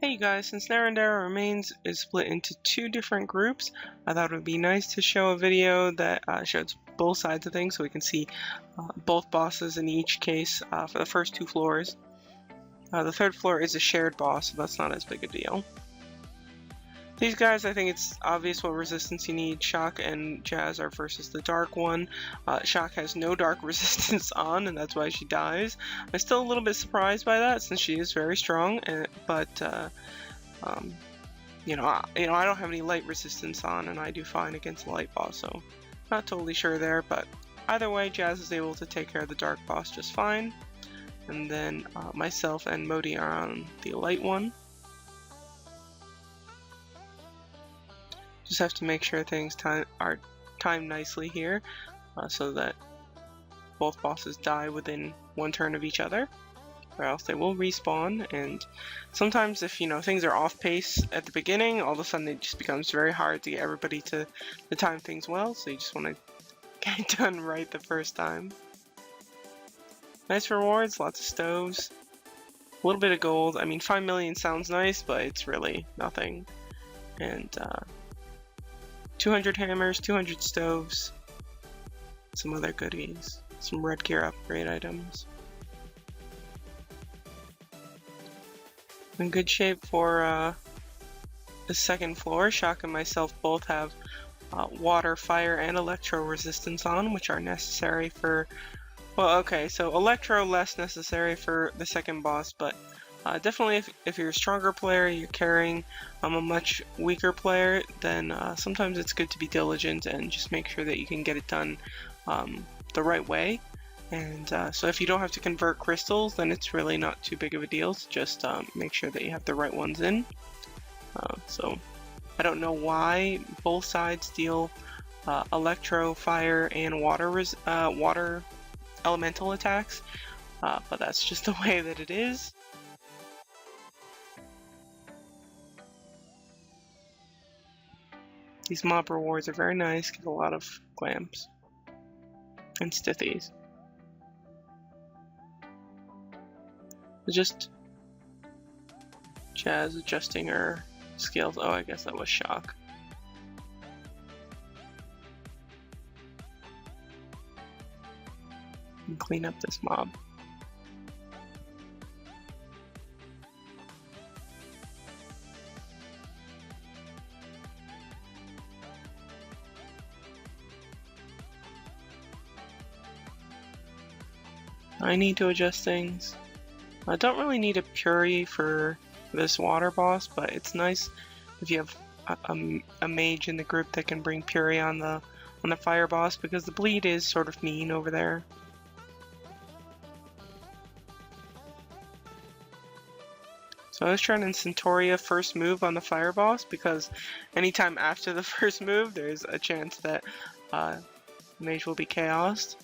Hey you guys, since Narrandera Remains is split into two different groups, I thought it would be nice to show a video that shows both sides of things so we can see both bosses in each case for the first two floors. The third floor is a shared boss, so that's not as big a deal. These guys, I think it's obvious what resistance you need. Shock and Jazz are versus the dark one. Shock has no dark resistance on, and that's why she dies. I'm still a little bit surprised by that, since she is very strong, but I don't have any light resistance on, and I do fine against the light boss, so not totally sure there. But either way, Jazz is able to take care of the dark boss just fine, and then myself and Modi are on the light one. Just have to make sure things are timed nicely here, so that both bosses die within one turn of each other, or else they will respawn. And sometimes if things are off pace at the beginning, all of a sudden it just becomes very hard to get everybody to time things well, so you just want to get it done right the first time. Nice rewards, lots of stoves, a little bit of gold. I mean, 5 million sounds nice, but it's really nothing. And 200 hammers, 200 stoves, some other goodies, some red gear upgrade items. In good shape for the second floor. Shock and myself both have water, fire, and electro resistance on, which are necessary for, well, okay, so electro less necessary for the second boss, but definitely if you're a stronger player, you're carrying a much weaker player, then sometimes it's good to be diligent and just make sure that you can get it done the right way. And so if you don't have to convert crystals, then it's really not too big of a deal. So just make sure that you have the right ones in. So I don't know why both sides deal electro, fire, and water elemental attacks, but that's just the way that it is. These mob rewards are very nice, get a lot of glams and stithies. Just Jazz adjusting her skills. Oh, I guess that was Shock. And clean up this mob. I need to adjust things. I don't really need a Puri for this water boss, but it's nice if you have a mage in the group that can bring Puri on the fire boss, because the bleed is sort of mean over there. So I was trying to Centauria first move on the fire boss, because anytime after the first move there's a chance that mage will be chaosed.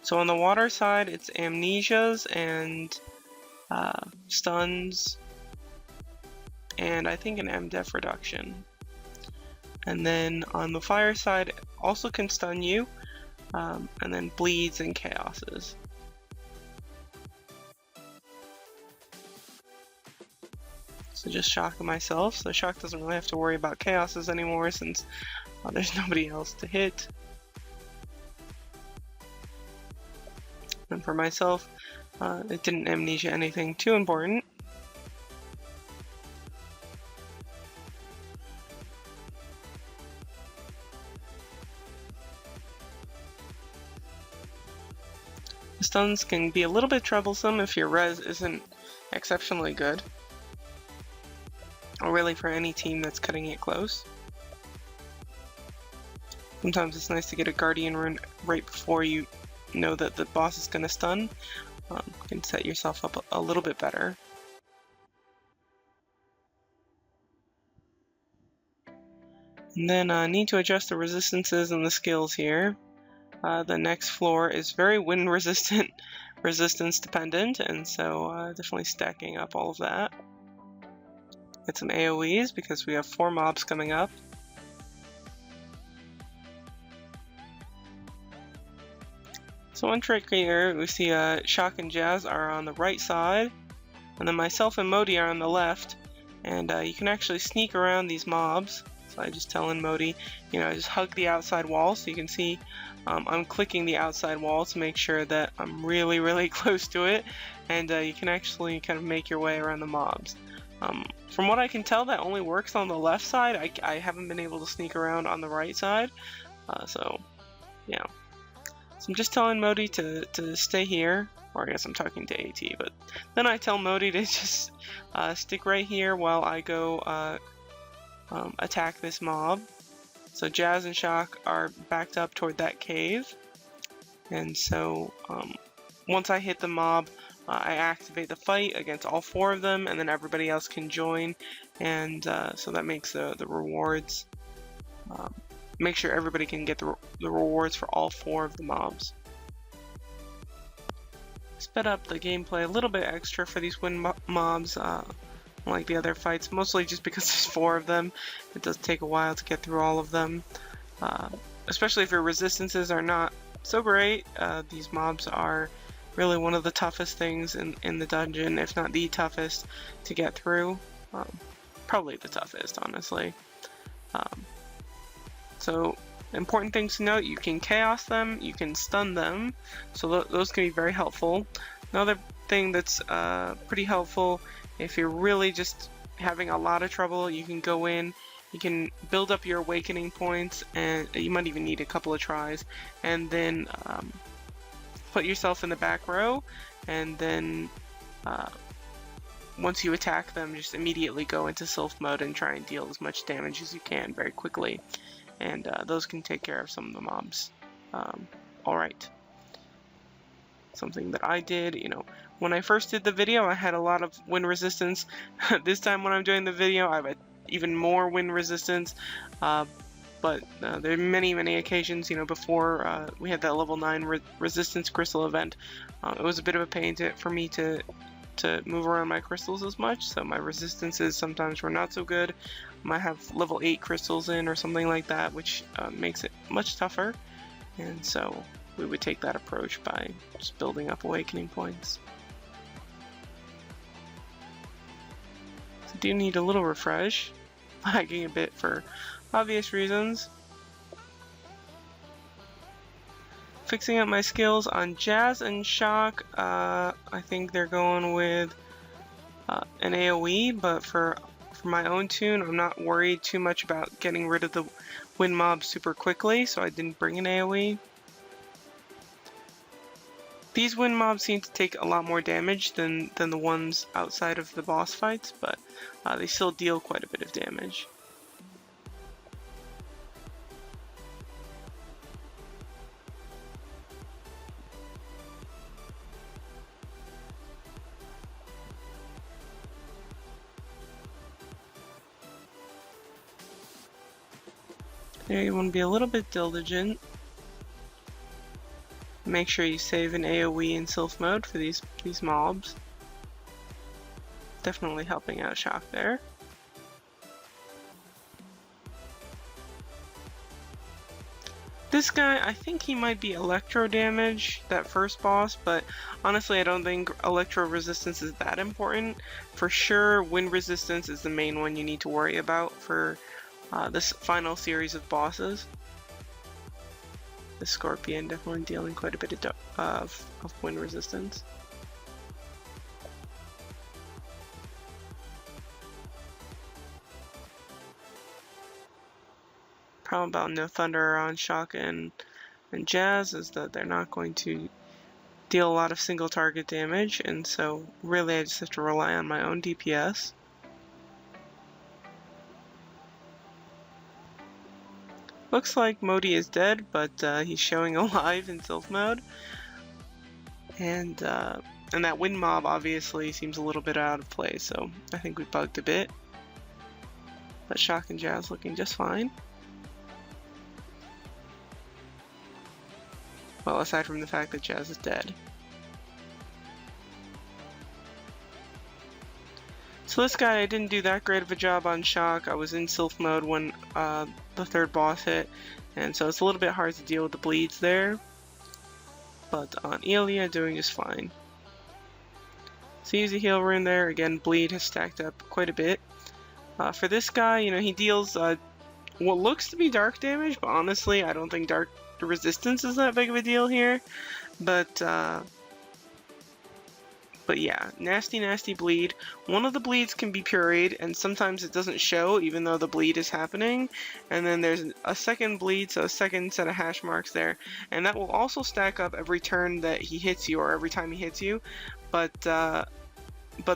So on the water side, it's amnesias and stuns, and I think an MDef reduction. And then on the fire side, also can stun you, and then bleeds and chaoses. So just Shock myself, so Shock doesn't really have to worry about chaoses anymore since there's nobody else to hit. And for myself, it didn't amnesia anything too important. The stuns can be a little bit troublesome if your res isn't exceptionally good, or really for any team that's cutting it close. Sometimes it's nice to get a Guardian rune right before you know that the boss is going to stun. You can set yourself up a little bit better. And then I need to adjust the resistances and the skills here. The next floor is very wind resistance dependent, and so definitely stacking up all of that. Get some AoEs because we have 4 mobs coming up. So one trick here, we see Shock and Jazz are on the right side, And then myself and Modi are on the left, and you can actually sneak around these mobs. So I just tell Modi, you know, just hug the outside wall. So you can see I'm clicking the outside wall to make sure that I'm really, really close to it, and you can actually kind of make your way around the mobs. From what I can tell, that only works on the left side. I haven't been able to sneak around on the right side, so yeah. So I'm just telling Modi to stay here, or I guess I'm talking to AT, but then I tell Modi to just stick right here while I go attack this mob. So Jazz and Shock are backed up toward that cave, and so once I hit the mob, I activate the fight against all 4 of them, and then everybody else can join, and so that makes the rewards. Make sure everybody can get the rewards for all 4 of the mobs. Sped up the gameplay a little bit extra for these wind mobs, like the other fights, mostly just because there's 4 of them. It does take a while to get through all of them, especially if your resistances are not so great. These mobs are really one of the toughest things in the dungeon, if not the toughest to get through. Probably the toughest, honestly. So important things to note: you can chaos them, you can stun them, so those can be very helpful. Another thing that's pretty helpful, if you're really just having a lot of trouble, you can go in, you can build up your awakening points, and you might even need a couple of tries, and then put yourself in the back row, and then once you attack them, just immediately go into Sylph mode and try and deal as much damage as you can very quickly, and those can take care of some of the mobs. Alright. Something that I did, you know, when I first did the video, I had a lot of wind resistance. This time when I'm doing the video, I have even more wind resistance, but there are many occasions, you know, before we had that level 9 resistance crystal event, it was a bit of a pain for me to move around my crystals as much, so my resistances sometimes were not so good. I might have level 8 crystals in or something like that, which makes it much tougher, and so we would take that approach by just building up awakening points. So I do need a little refresh, lagging a bit for obvious reasons. Fixing up my skills on Jazz and Shock, I think they're going with an AoE, but for my own tune, I'm not worried too much about getting rid of the wind mobs super quickly, so I didn't bring an AoE. These wind mobs seem to take a lot more damage than the ones outside of the boss fights, but they still deal quite a bit of damage. There, you want to be a little bit diligent. Make sure you save an AoE in Sylph mode for these mobs. Definitely helping out Shock there. This guy, I think he might be electro damage, that first boss, but honestly I don't think electro resistance is that important. For sure, wind resistance is the main one you need to worry about for this final series of bosses. The Scorpion definitely dealing quite a bit of wind resistance. Problem about no thunder on Shock and Jazz is that they're not going to deal a lot of single target damage, and so really I just have to rely on my own DPS. Looks like Modi is dead, but he's showing alive in Sylph mode. And that wind mob obviously seems a little bit out of place, so I think we bugged a bit. But Shock and Jazz looking just fine. Well, aside from the fact that Jazz is dead. So this guy, I didn't do that great of a job on Shock. I was in Sylph mode when the third boss hit, and so it's a little bit hard to deal with the bleeds there. But on Elia, doing just fine. So use a heal rune there. Again, bleed has stacked up quite a bit. For this guy, you know, he deals what looks to be dark damage, but honestly, I don't think dark resistance is that big of a deal here. But yeah, nasty bleed. One of the bleeds can be pureed, and sometimes it doesn't show even though the bleed is happening. And then there's a second bleed, so a second set of hash marks there. And that will also stack up every turn that he hits you, or every time he hits you. But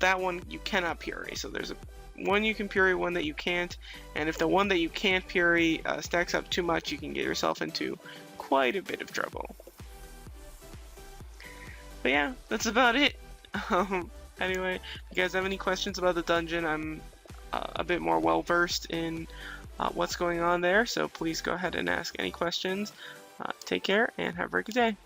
that one you cannot puree. So there's one you can puree, one that you can't. And if the one that you can't puree stacks up too much, you can get yourself into quite a bit of trouble. But yeah, that's about it. Anyway, if you guys have any questions about the dungeon, I'm a bit more well versed in what's going on there, so please go ahead and ask any questions. Take care and have a very good day.